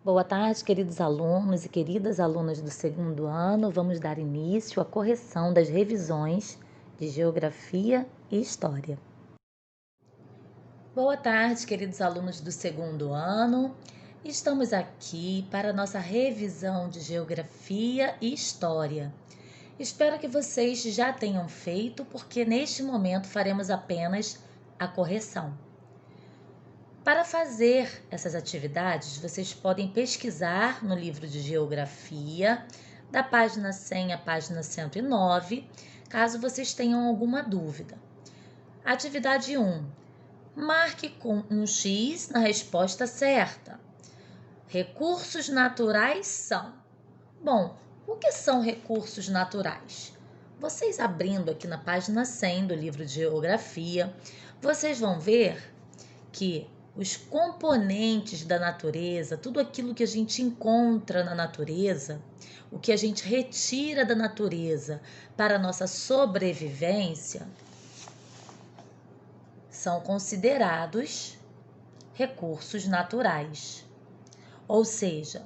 Boa tarde, queridos alunos e queridas alunas do segundo ano. Vamos dar início à correção das revisões de Geografia e História. Boa tarde, queridos alunos do segundo ano. Estamos aqui para a nossa revisão de Geografia e História. Espero que vocês já tenham feito, porque neste momento faremos apenas a correção. Para fazer essas atividades, vocês podem pesquisar no livro de Geografia, da página 100 à página 109, caso vocês tenham alguma dúvida. Atividade 1. Marque com um X na resposta certa. Recursos naturais são. Bom, o que são recursos naturais? Vocês abrindo aqui na página 100 do livro de Geografia, vocês vão ver que os componentes da natureza, tudo aquilo que a gente encontra na natureza, o que a gente retira da natureza para a nossa sobrevivência, são considerados recursos naturais. Ou seja,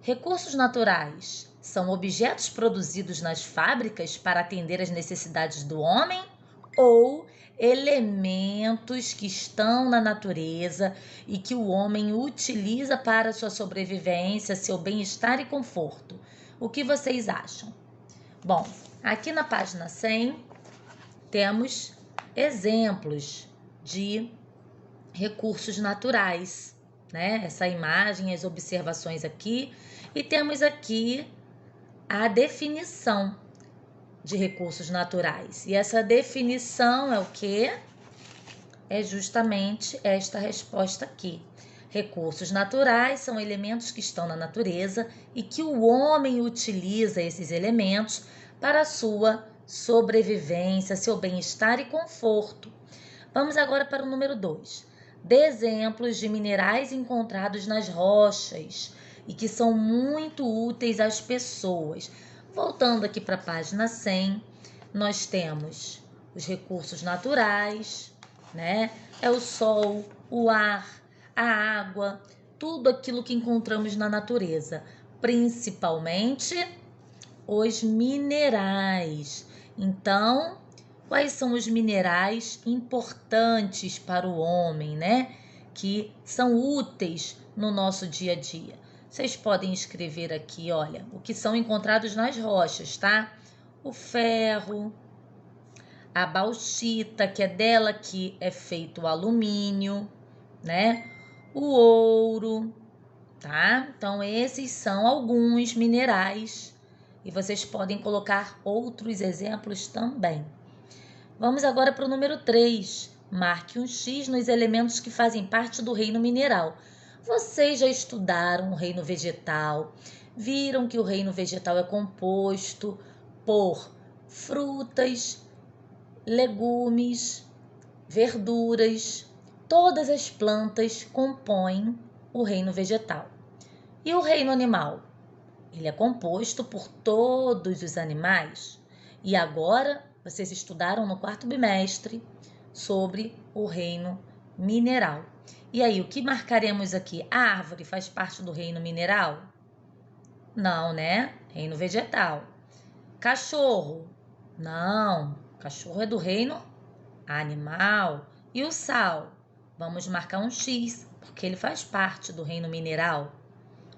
recursos naturais são objetos produzidos nas fábricas para atender às necessidades do homem ou elementos que estão na natureza e que o homem utiliza para sua sobrevivência, seu bem-estar e conforto. O que vocês acham? Bom, aqui na página 100 temos exemplos de recursos naturais, né? Essa imagem, as observações aqui, e temos aqui a definição de recursos naturais. E essa definição é o quê? É justamente esta resposta aqui. Recursos naturais são elementos que estão na natureza e que o homem utiliza esses elementos para a sua sobrevivência, seu bem-estar e conforto. Vamos agora para o número 2. Dê exemplos de minerais encontrados nas rochas e que são muito úteis às pessoas. Voltando aqui para a página 100, nós temos os recursos naturais, né? É o sol, o ar, a água, tudo aquilo que encontramos na natureza, principalmente os minerais. Então, quais são os minerais importantes para o homem, né? Que são úteis no nosso dia a dia. Vocês podem escrever aqui, olha, o que são encontrados nas rochas, tá? O ferro, a bauxita, que é dela que é feito o alumínio, né? O ouro, tá? Então, esses são alguns minerais e vocês podem colocar outros exemplos também. Vamos agora para o número 3. Marque um X nos elementos que fazem parte do reino mineral. Vocês já estudaram o reino vegetal, viram que o reino vegetal é composto por frutas, legumes, verduras. Todas as plantas compõem o reino vegetal. E o reino animal? Ele é composto por todos os animais. E agora vocês estudaram no quarto bimestre sobre o reino mineral. E aí, o que marcaremos aqui? A árvore faz parte do reino mineral? Não, né? Reino vegetal. Cachorro? Não. Cachorro é do reino animal. E o sal? Vamos marcar um X, porque ele faz parte do reino mineral.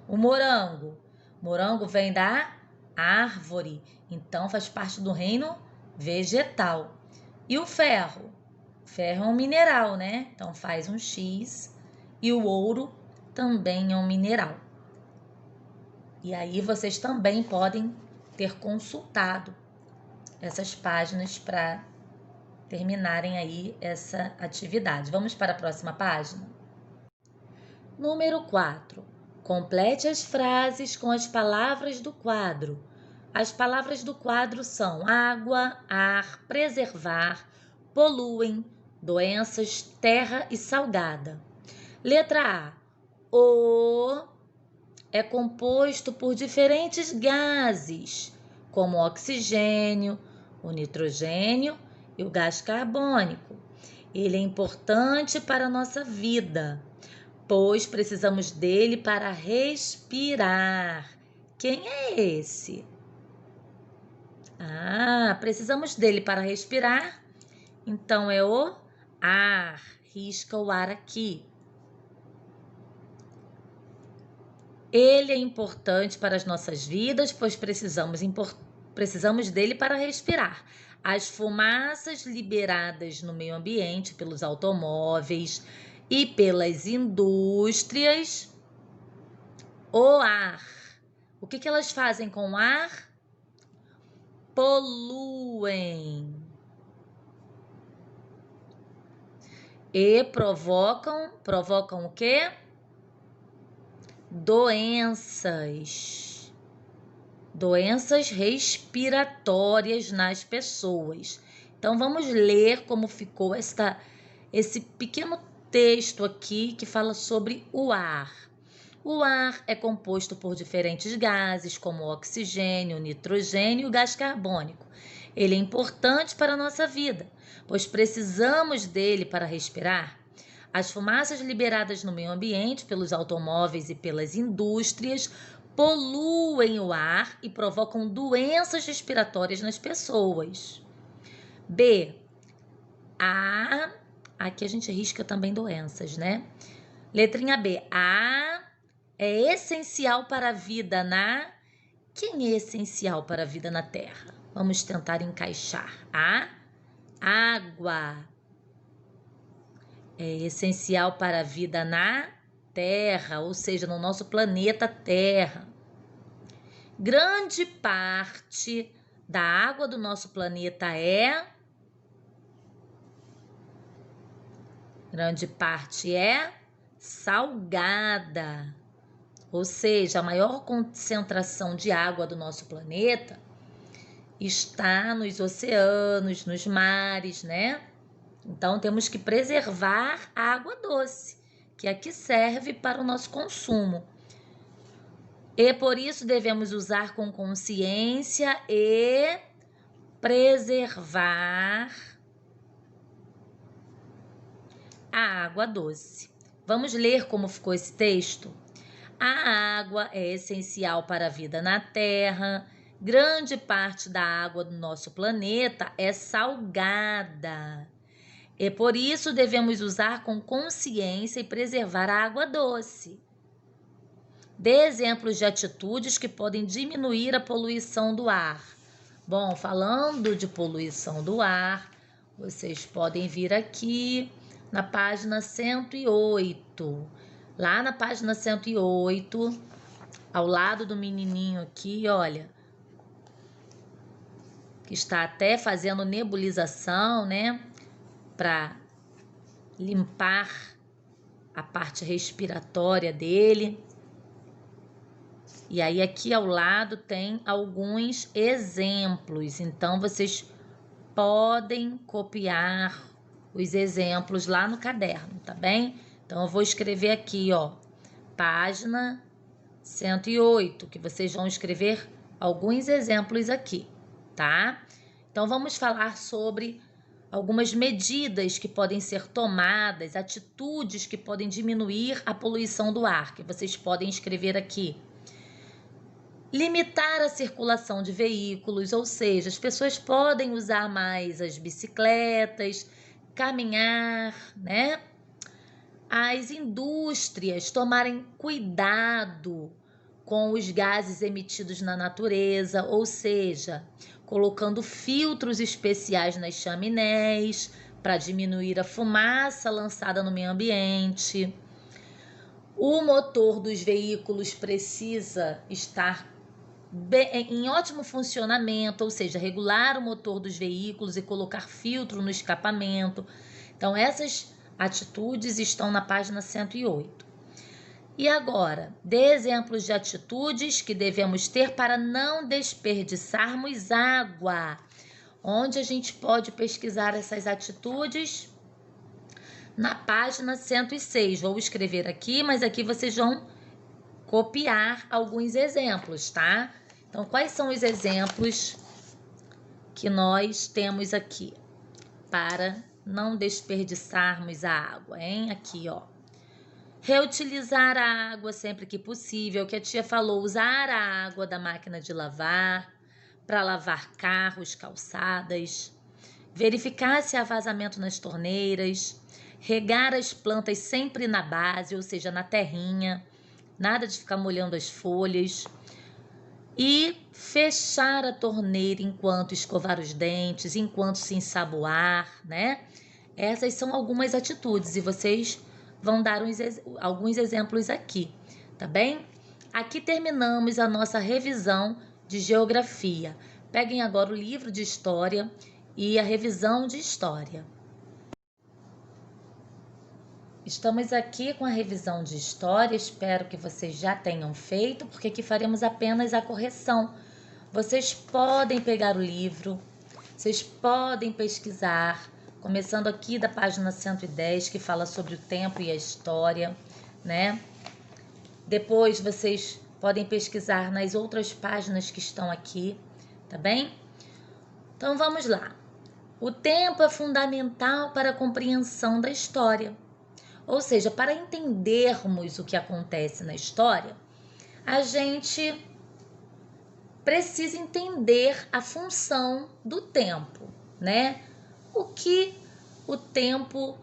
O morango? Morango vem da árvore, então faz parte do reino vegetal. E o ferro? Ferro é um mineral, né? Então faz um X. E o ouro também é um mineral. E aí vocês também podem ter consultado essas páginas para terminarem aí essa atividade. Vamos para a próxima página? Número 4. Complete as frases com as palavras do quadro. As palavras do quadro são água, ar, preservar, poluem, doenças, terra e salgada. Letra A. O é composto por diferentes gases, como o oxigênio, o nitrogênio e o gás carbônico. Ele é importante para a nossa vida. pois precisamos dele para respirar. Quem é esse? Precisamos dele para respirar. Então, é o ar. Risca o ar aqui. Ele é importante para as nossas vidas, pois precisamos dele para respirar. As fumaças liberadas no meio ambiente pelos automóveis e pelas indústrias, o ar. O que elas fazem com o ar? Poluem. E provocam o quê? Doenças respiratórias nas pessoas. Então, vamos ler como ficou esse pequeno texto aqui que fala sobre o ar. O ar é composto por diferentes gases, como o oxigênio, o nitrogênio e o gás carbônico. Ele é importante para a nossa vida, pois precisamos dele para respirar. As fumaças liberadas no meio ambiente pelos automóveis e pelas indústrias poluem o ar e provocam doenças respiratórias nas pessoas. B. Aqui a gente risca também doenças, né? Letrinha B. É essencial para a vida na... Quem é essencial para a vida na Terra? Vamos tentar encaixar. Água. É essencial para a vida na Terra, ou seja, no nosso planeta Terra. Grande parte da água do nosso planeta salgada. Ou seja, a maior concentração de água do nosso planeta está nos oceanos, nos mares, né? Então, temos que preservar a água doce, que aqui serve para o nosso consumo. E por isso devemos usar com consciência e preservar a água doce. Vamos ler como ficou esse texto? A água é essencial para a vida na Terra. Grande parte da água do nosso planeta é salgada. E por isso devemos usar com consciência e preservar a água doce. Dê exemplos de atitudes que podem diminuir a poluição do ar. Bom, falando de poluição do ar, vocês podem vir aqui na página 108. Lá na página 108, ao lado do menininho aqui, olha, que está até fazendo nebulização, né? Para limpar a parte respiratória dele. E aí aqui ao lado tem alguns exemplos. Então, vocês podem copiar os exemplos lá no caderno, tá bem? Então, eu vou escrever aqui, ó, página 108, que vocês vão escrever alguns exemplos aqui, tá? Então, vamos falar sobre algumas medidas que podem ser tomadas, atitudes que podem diminuir a poluição do ar, que vocês podem escrever aqui. Limitar a circulação de veículos, ou seja, as pessoas podem usar mais as bicicletas, caminhar, né? As indústrias tomarem cuidado com os gases emitidos na natureza, ou seja, colocando filtros especiais nas chaminés para diminuir a fumaça lançada no meio ambiente. O motor dos veículos precisa estar em ótimo funcionamento, ou seja, regular o motor dos veículos e colocar filtro no escapamento. Então, essas atitudes estão na página 108. E agora, dê exemplos de atitudes que devemos ter para não desperdiçarmos água. Onde a gente pode pesquisar essas atitudes? Na página 106. Vou escrever aqui, mas aqui vocês vão copiar alguns exemplos, tá? Então, quais são os exemplos que nós temos aqui para não desperdiçarmos a água, hein? Aqui, ó. Reutilizar a água sempre que possível, que a tia falou, usar a água da máquina de lavar para lavar carros, calçadas, verificar se há vazamento nas torneiras, regar as plantas sempre na base, ou seja, na terrinha, nada de ficar molhando as folhas, e fechar a torneira enquanto escovar os dentes, enquanto se ensaboar, né? Essas são algumas atitudes e vocês vão dar alguns exemplos aqui, tá bem? Aqui terminamos a nossa revisão de geografia. Peguem agora o livro de história e a revisão de história. Estamos aqui com a revisão de história, espero que vocês já tenham feito, porque aqui faremos apenas a correção. Vocês podem pegar o livro, vocês podem pesquisar, começando aqui da página 110, que fala sobre o tempo e a história, né? Depois vocês podem pesquisar nas outras páginas que estão aqui, tá bem? Então vamos lá. O tempo é fundamental para a compreensão da história. Ou seja, para entendermos o que acontece na história, a gente precisa entender a função do tempo, né? O que o tempo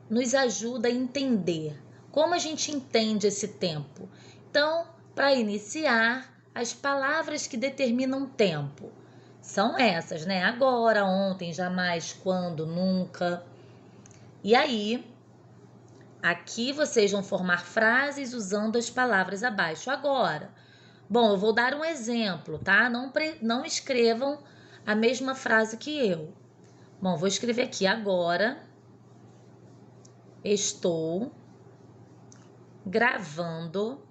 nos ajuda a entender? Como a gente entende esse tempo? Então, para iniciar, as palavras que determinam tempo são essas, né? Agora, ontem, jamais, quando, nunca. E aí, aqui vocês vão formar frases usando as palavras abaixo. Agora, bom, eu vou dar um exemplo, tá? Não escrevam a mesma frase que eu. Bom, vou escrever aqui. Agora estou gravando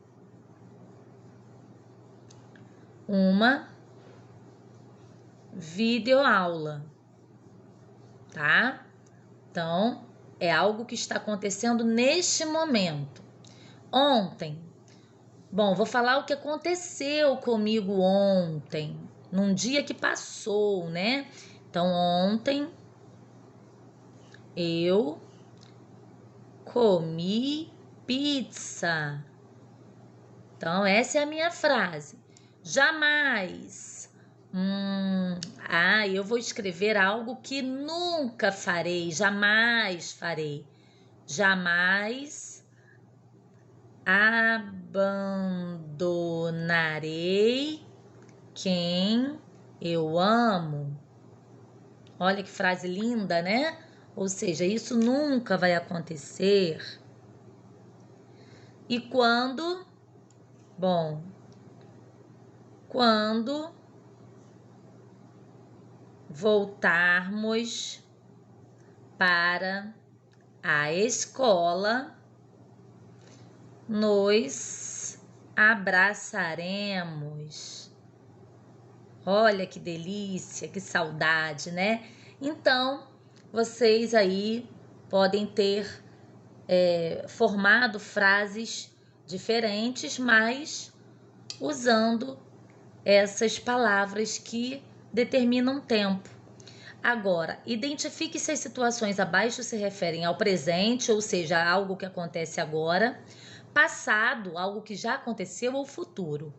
uma videoaula, tá? Então, é algo que está acontecendo neste momento. Ontem. Bom, vou falar o que aconteceu comigo ontem, num dia que passou, né? Então, ontem eu comi pizza. Então, essa é a minha frase. Jamais. Eu vou escrever algo que nunca farei, jamais farei. Jamais abandonarei quem eu amo. Olha que frase linda, né? Ou seja, isso nunca vai acontecer. E quando? Bom, quando voltarmos para a escola, nos abraçaremos. Olha que delícia, que saudade, né? Então, vocês aí podem ter formado frases diferentes, mas usando essas palavras que determinam tempo. Agora, identifique se as situações abaixo se referem ao presente, ou seja, algo que acontece agora, passado, algo que já aconteceu, ou futuro.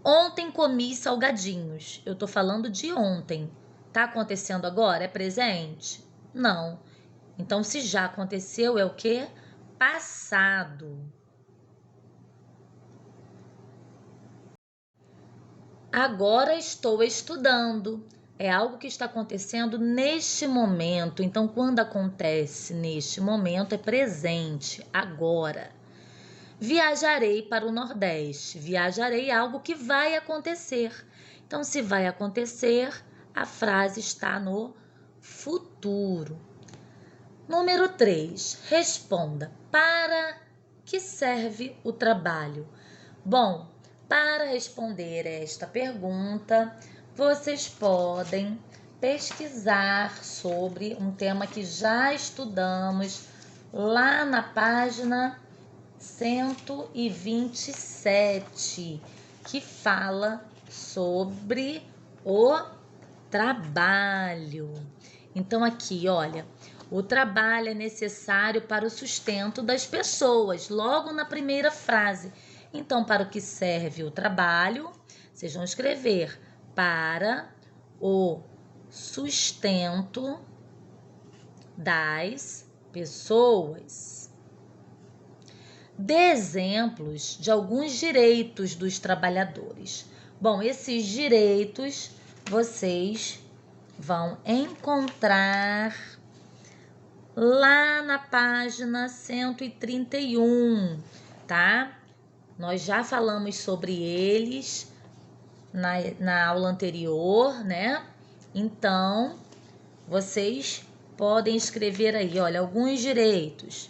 Ontem comi salgadinhos. Eu tô falando de ontem. Tá acontecendo agora? É presente? Não. Então, se já aconteceu, é o quê? Passado. Agora estou estudando. É algo que está acontecendo neste momento. Então, quando acontece neste momento, é presente, agora. Viajarei para o Nordeste. Viajarei é algo que vai acontecer. Então, se vai acontecer, a frase está no futuro. Número 3. Responda. Para que serve o trabalho? Bom, para responder esta pergunta, vocês podem pesquisar sobre um tema que já estudamos lá na página 127, que fala sobre o trabalho. Então, aqui, olha, O trabalho é necessário para o sustento das pessoas, logo na primeira frase. Então, para o que serve o trabalho? Vocês vão escrever para o sustento das pessoas. Dê exemplos de alguns direitos dos trabalhadores. Bom, esses direitos vocês vão encontrar lá na página 131, tá? Nós já falamos sobre eles na aula anterior, né? Então, vocês podem escrever aí, olha, alguns direitos.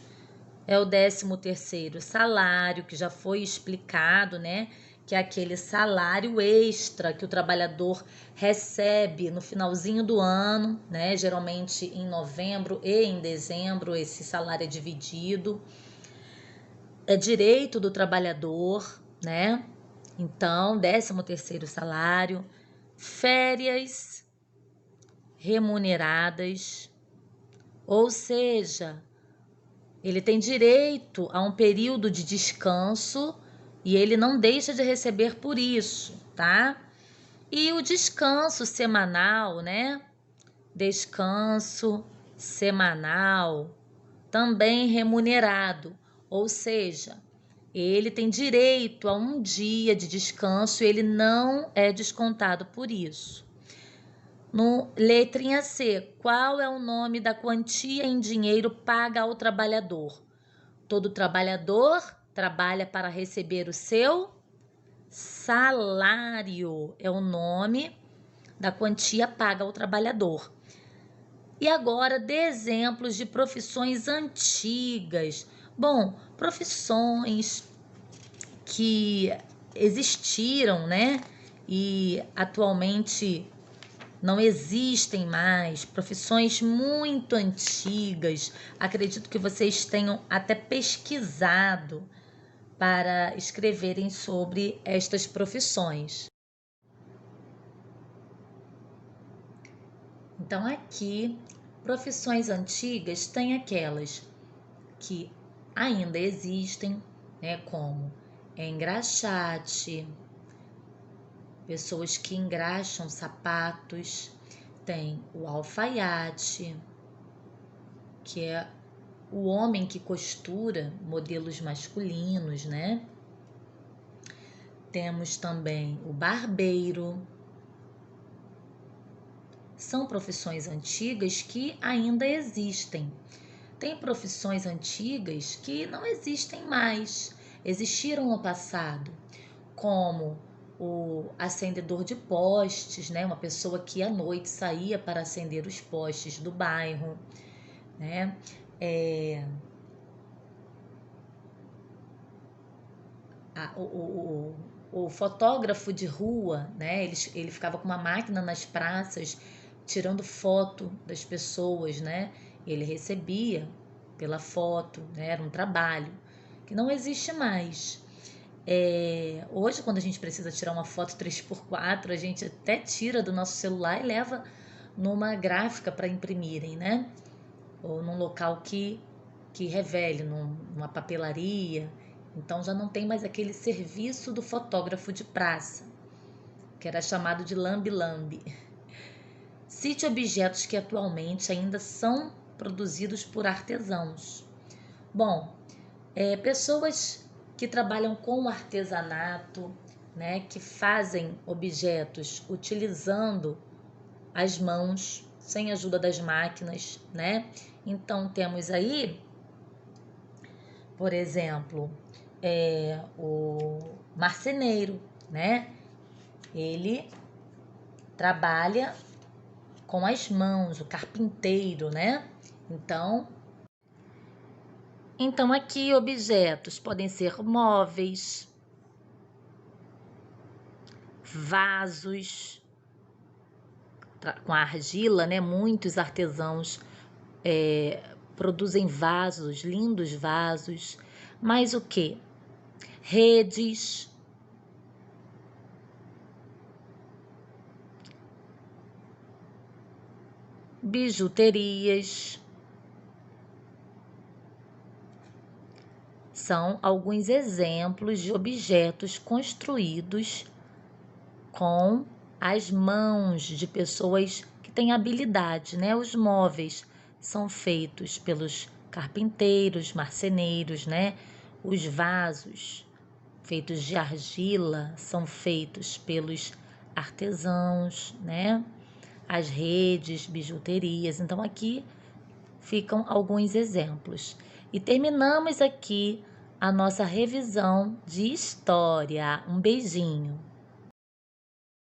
É o 13º salário, que já foi explicado, né? Que é aquele salário extra que o trabalhador recebe no finalzinho do ano, né? Geralmente em novembro e em dezembro esse salário é dividido. É direito do trabalhador, né? Então, 13º salário, férias remuneradas, ou seja, ele tem direito a um período de descanso e ele não deixa de receber por isso, tá? E o descanso semanal, né? Descanso semanal, também remunerado, ou seja, ele tem direito a um dia de descanso e ele não é descontado por isso. No letrinha C, qual é o nome da quantia em dinheiro paga ao trabalhador? Todo trabalhador trabalha para receber o seu salário. É o nome da quantia paga ao trabalhador. E agora, dê exemplos de profissões antigas. Bom, profissões que existiram, né? E atualmente não existem mais, profissões muito antigas. Acredito que vocês tenham até pesquisado para escreverem sobre estas profissões. Então, aqui, profissões antigas tem aquelas que ainda existem, né, como engraxate, pessoas que engraxam sapatos, tem o alfaiate, que é o homem que costura modelos masculinos, né? Temos também o barbeiro. São profissões antigas que ainda existem. Tem profissões antigas que não existem mais, existiram no passado, como o acendedor de postes, né? Uma pessoa que à noite saía para acender os postes do bairro, né? O fotógrafo de rua, né? Ele ficava com uma máquina nas praças tirando foto das pessoas, né? Ele recebia pela foto, né? Era um trabalho que não existe mais. Hoje, quando a gente precisa tirar uma foto 3x4, a gente até tira do nosso celular e leva numa gráfica para imprimirem, né? Ou num local que revele, numa papelaria. Então já não tem mais aquele serviço do fotógrafo de praça, que era chamado de lambe-lambe. Cite objetos que atualmente ainda são produzidos por artesãos. Bom, pessoas que trabalham com o artesanato, né, que fazem objetos utilizando as mãos, sem ajuda das máquinas, né? Então temos aí, por exemplo, o marceneiro, né? Ele trabalha com as mãos, o carpinteiro, né? Então aqui objetos podem ser móveis, vasos com argila, né? Muitos artesãos produzem vasos, lindos vasos. Mas o que? Redes, bijuterias, são alguns exemplos de objetos construídos com as mãos de pessoas que têm habilidade, né? Os móveis são feitos pelos carpinteiros, marceneiros, né? Os vasos feitos de argila são feitos pelos artesãos, né? As redes, bijuterias. Então, aqui ficam alguns exemplos. E terminamos aqui a nossa revisão de história. Um beijinho.